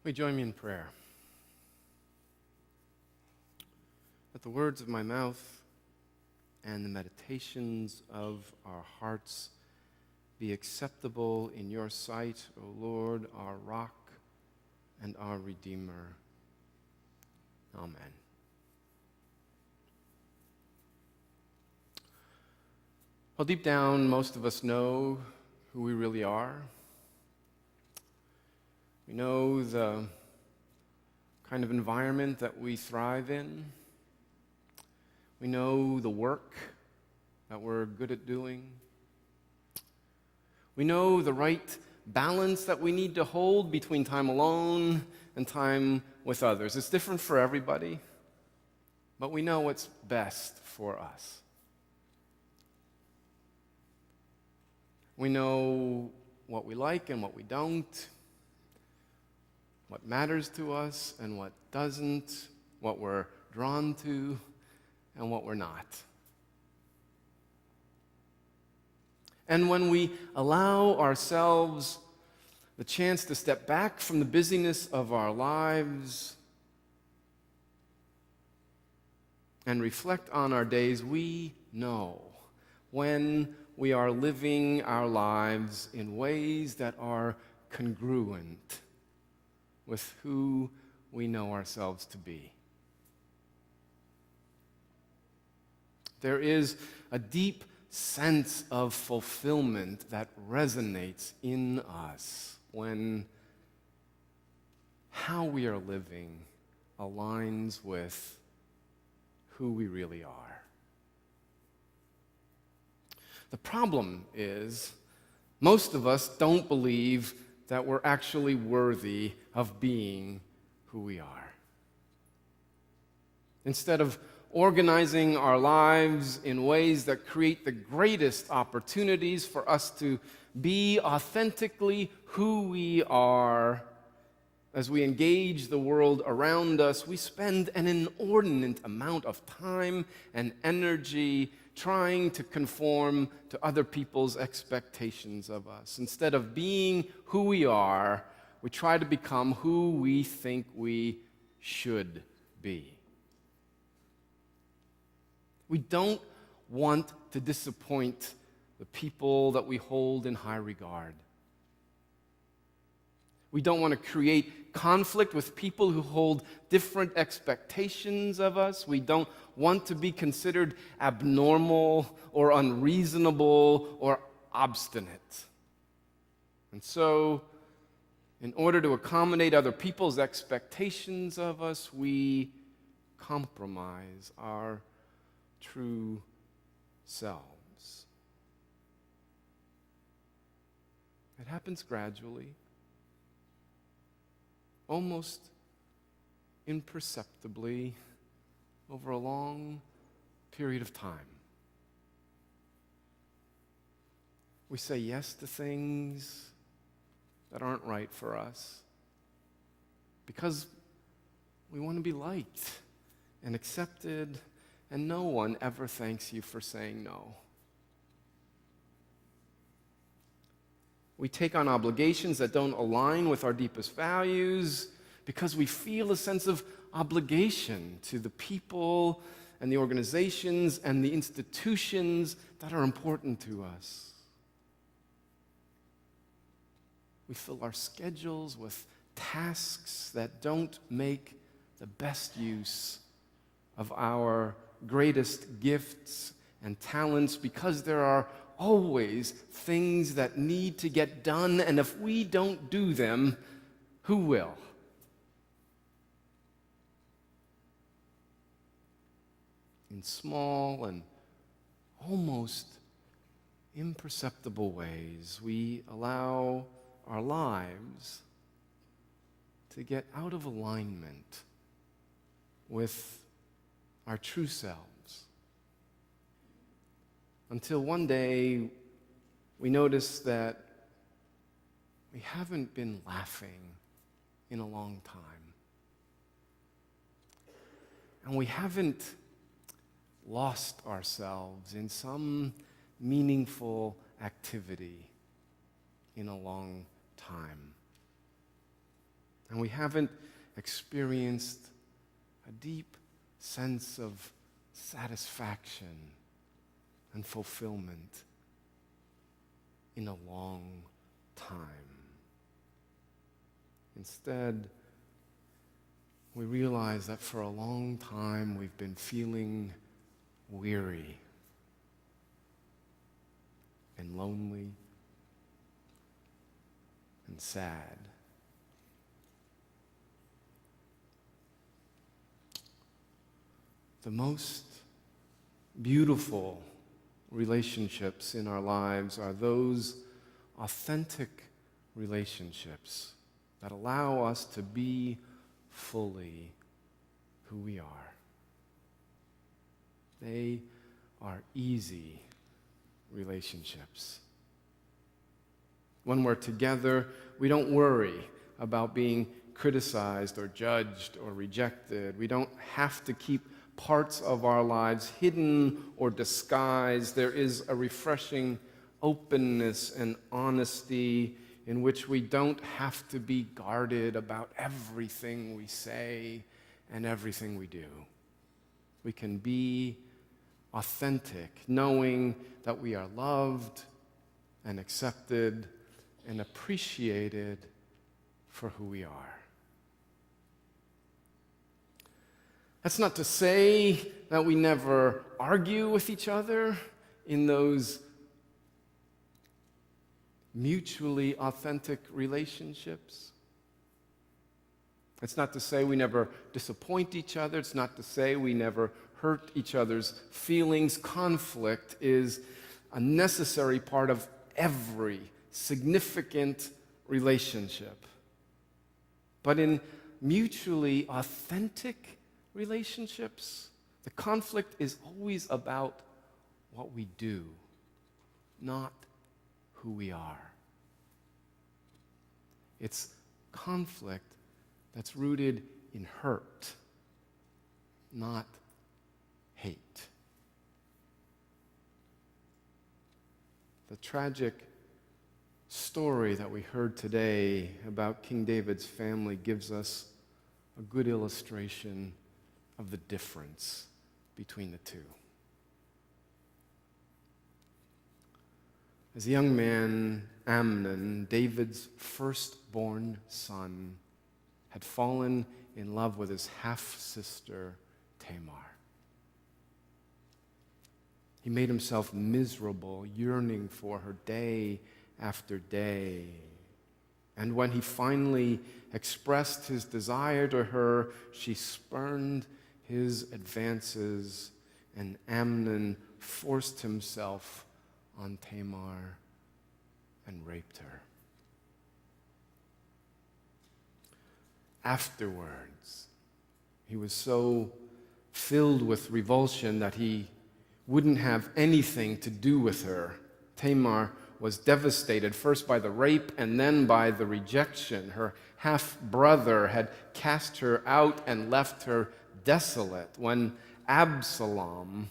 Will you join me in prayer? Let the words of my mouth and the meditations of our hearts be acceptable in your sight, O Lord, our rock and our Redeemer. Amen. Well, deep down, most of us know who we really are. We know the kind of environment that we thrive in. We know the work that we're good at doing. We know the right balance that we need to hold between time alone and time with others. It's different for everybody, but we know what's best for us. We know what we like and what we don't, what matters to us and what doesn't, what we're drawn to and what we're not. And when we allow ourselves the chance to step back from the busyness of our lives and reflect on our days, we know when we are living our lives in ways that are congruent with who we know ourselves to be. There is a deep sense of fulfillment that resonates in us when how we are living aligns with who we really are. The problem is, most of us don't believe that we're actually worthy of being who we are. Instead of organizing our lives in ways that create the greatest opportunities for us to be authentically who we are, as we engage the world around us, we spend an inordinate amount of time and energy trying to conform to other people's expectations of us. Instead of being who we are, we try to become who we think we should be. We don't want to disappoint the people that we hold in high regard. We don't want to create conflict with people who hold different expectations of us. We don't want to be considered abnormal or unreasonable or obstinate. And so, in order to accommodate other people's expectations of us, we compromise our true selves. It happens gradually, almost imperceptibly, over a long period of time. We say yes to things that aren't right for us because we want to be liked and accepted, and no one ever thanks you for saying no. We take on obligations that don't align with our deepest values because we feel a sense of obligation to the people and the organizations and the institutions that are important to us. We fill our schedules with tasks that don't make the best use of our greatest gifts and talents because there are always things that need to get done, and if we don't do them, who will? In small and almost imperceptible ways, we allow our lives to get out of alignment with our true selves. Until one day, we notice that we haven't been laughing in a long time. And we haven't lost ourselves in some meaningful activity in a long time. And we haven't experienced a deep sense of satisfaction and fulfillment in a long time. Instead, we realize that for a long time we've been feeling weary and lonely and sad. The most beautiful relationships in our lives are those authentic relationships that allow us to be fully who we are. They are easy relationships. When we're together, we don't worry about being criticized or judged or rejected. We don't have to keep parts of our lives hidden or disguised. There is a refreshing openness and honesty in which we don't have to be guarded about everything we say and everything we do. We can be authentic, knowing that we are loved and accepted and appreciated for who we are. That's not to say that we never argue with each other in those mutually authentic relationships. It's not to say we never disappoint each other. It's not to say we never hurt each other's feelings. Conflict is a necessary part of every significant relationship. But in mutually authentic relationships, the conflict is always about what we do, not who we are. It's conflict that's rooted in hurt, not hate. The tragic story that we heard today about King David's family gives us a good illustration of the difference between the two. As a young man, Amnon, David's firstborn son, had fallen in love with his half-sister, Tamar. He made himself miserable, yearning for her day after day. And when he finally expressed his desire to her, she spurned his advances, and Amnon forced himself on Tamar and raped her. Afterwards, he was so filled with revulsion that he wouldn't have anything to do with her. Tamar was devastated, first by the rape and then by the rejection. Her half-brother had cast her out and left her desolate. When Absalom,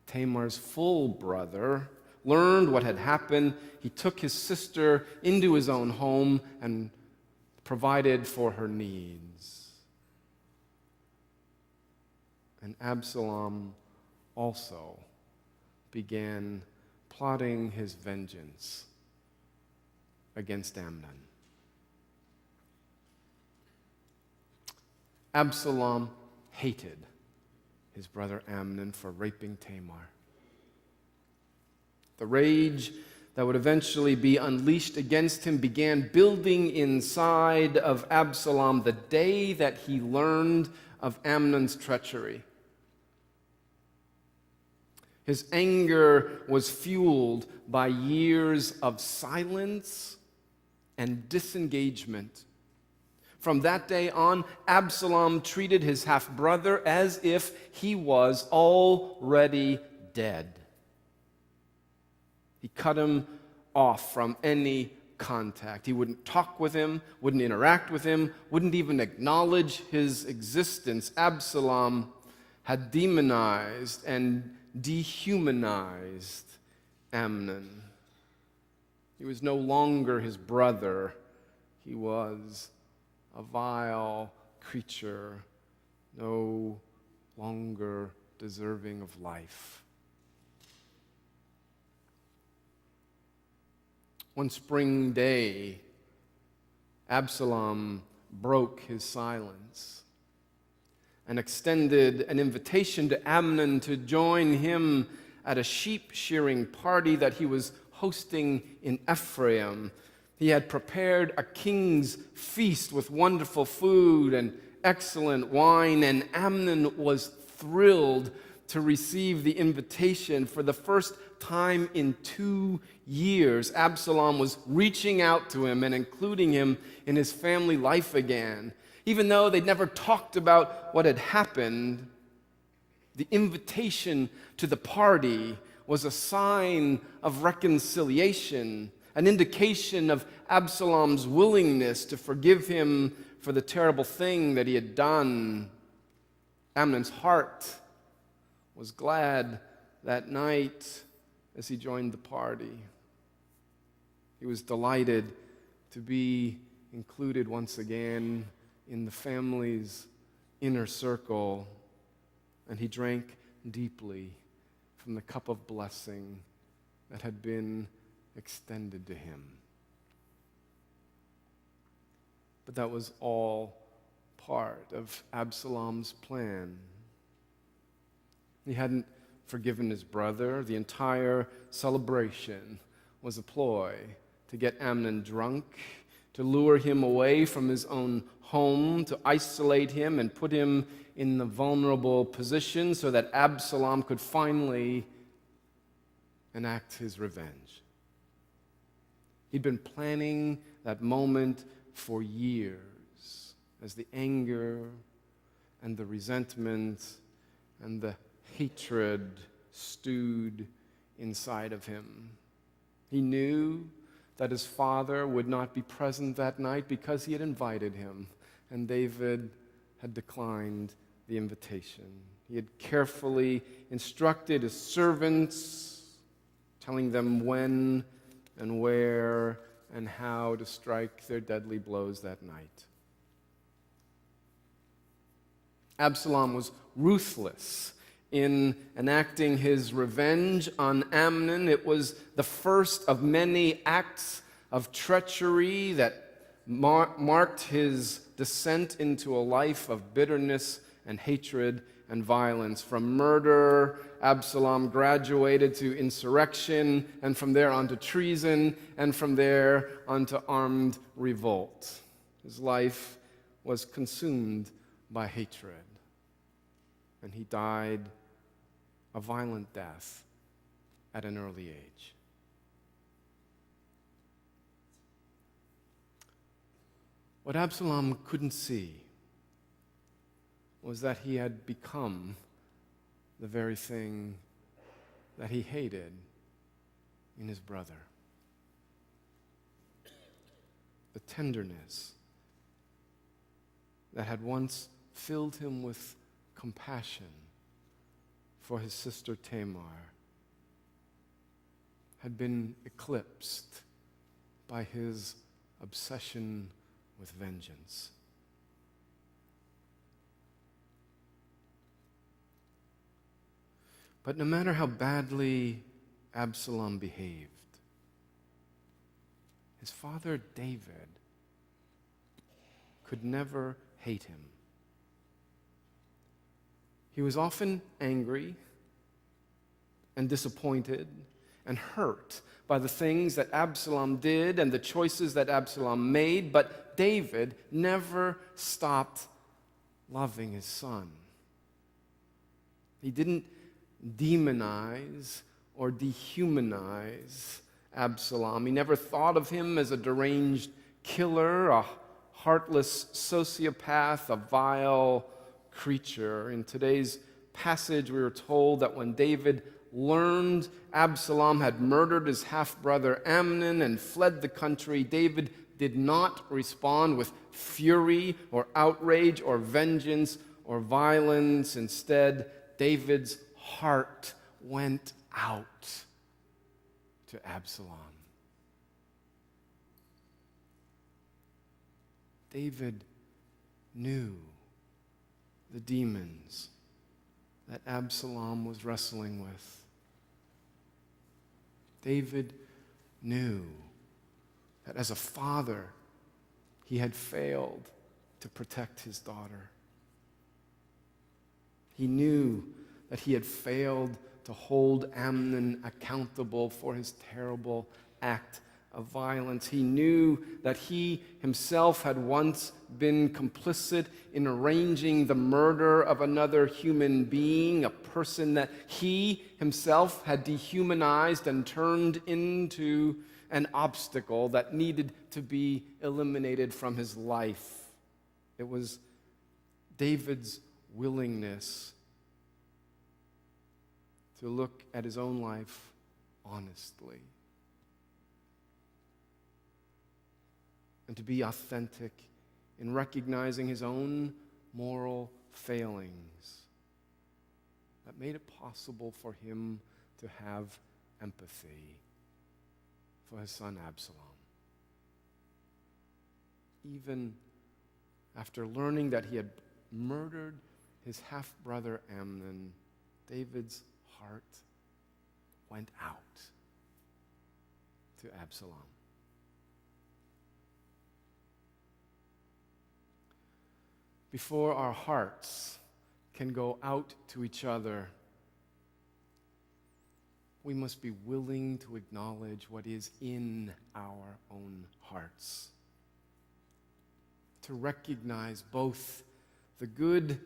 Tamar's full brother, learned what had happened, he took his sister into his own home and provided for her needs. And Absalom also began plotting his vengeance against Amnon. Absalom hated his brother Amnon for raping Tamar. The rage that would eventually be unleashed against him began building inside of Absalom the day that he learned of Amnon's treachery. His anger was fueled by years of silence and disengagement. From that day on, Absalom treated his half-brother as if he was already dead. He cut him off from any contact. He wouldn't talk with him, wouldn't interact with him, wouldn't even acknowledge his existence. Absalom had demonized and dehumanized Amnon. He was no longer his brother. He was a vile creature, no longer deserving of life. One spring day, Absalom broke his silence and extended an invitation to Amnon to join him at a sheep shearing party that he was hosting in Ephraim. He had prepared a king's feast with wonderful food and excellent wine, and Amnon was thrilled to receive the invitation. For the first time in 2 years, Absalom was reaching out to him and including him in his family life again. Even though they'd never talked about what had happened, the invitation to the party was a sign of reconciliation, an indication of Absalom's willingness to forgive him for the terrible thing that he had done. Amnon's heart was glad that night as he joined the party. He was delighted to be included once again in the family's inner circle, and he drank deeply from the cup of blessing that had been extended to him. But that was all part of Absalom's plan. He hadn't forgiven his brother. The entire celebration was a ploy to get Amnon drunk, to lure him away from his own home, to isolate him and put him in the vulnerable position so that Absalom could finally enact his revenge. He'd been planning that moment for years as the anger and the resentment and the hatred stewed inside of him. He knew that his father would not be present that night because he had invited him, and David had declined the invitation. He had carefully instructed his servants, telling them when and where and how to strike their deadly blows that night. Absalom was ruthless in enacting his revenge on Amnon. It was the first of many acts of treachery that marked his descent into a life of bitterness and hatred and violence. From murder, Absalom graduated to insurrection, and from there on to treason, and from there on to armed revolt. His life was consumed by hatred, and he died a violent death at an early age. What Absalom couldn't see was that he had become the very thing that he hated in his brother. The tenderness that had once filled him with compassion for his sister Tamar had been eclipsed by his obsession with vengeance. But no matter how badly Absalom behaved, his father David could never hate him. He was often angry and disappointed and hurt by the things that Absalom did and the choices that Absalom made, but David never stopped loving his son. He didn't demonize or dehumanize Absalom. He never thought of him as a deranged killer, a heartless sociopath, a vile creature. In today's passage, we were told that when David learned Absalom had murdered his half-brother Amnon and fled the country, David did not respond with fury or outrage or vengeance or violence. Instead, David's heart went out to Absalom. David knew the demons that Absalom was wrestling with. David knew that as a father, he had failed to protect his daughter. He knew that he had failed to hold Amnon accountable for his terrible act of violence. He knew that he himself had once been complicit in arranging the murder of another human being, a person that he himself had dehumanized and turned into an obstacle that needed to be eliminated from his life. It was David's willingness to look at his own life honestly and to be authentic in recognizing his own moral failings that made it possible for him to have empathy for his son Absalom. Even after learning that he had murdered his half-brother Amnon, David's heart went out to Absalom. Before our hearts can go out to each other, we must be willing to acknowledge what is in our own hearts, to recognize both the good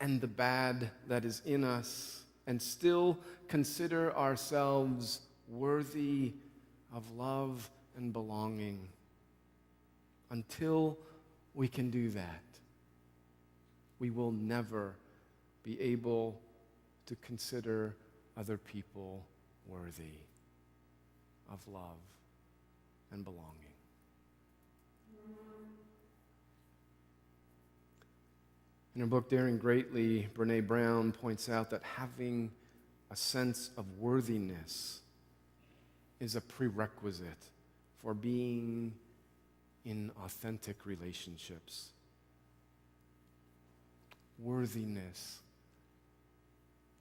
and the bad that is in us, and still consider ourselves worthy of love and belonging. Until we can do that, we will never be able to consider other people worthy of love and belonging. In her book, Daring Greatly, Brené Brown points out that having a sense of worthiness is a prerequisite for being in authentic relationships. Worthiness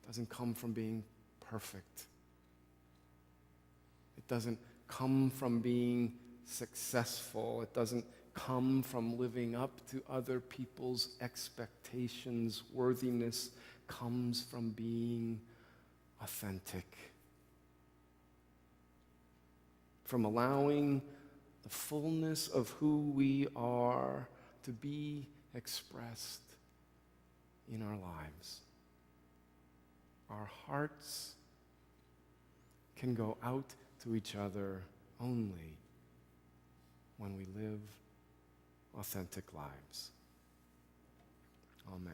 doesn't come from being perfect. It doesn't come from being successful. It doesn't come from living up to other people's expectations. Worthiness comes from being authentic, from allowing the fullness of who we are to be expressed in our lives. Our hearts can go out to each other only when we live authentic lives. Amen.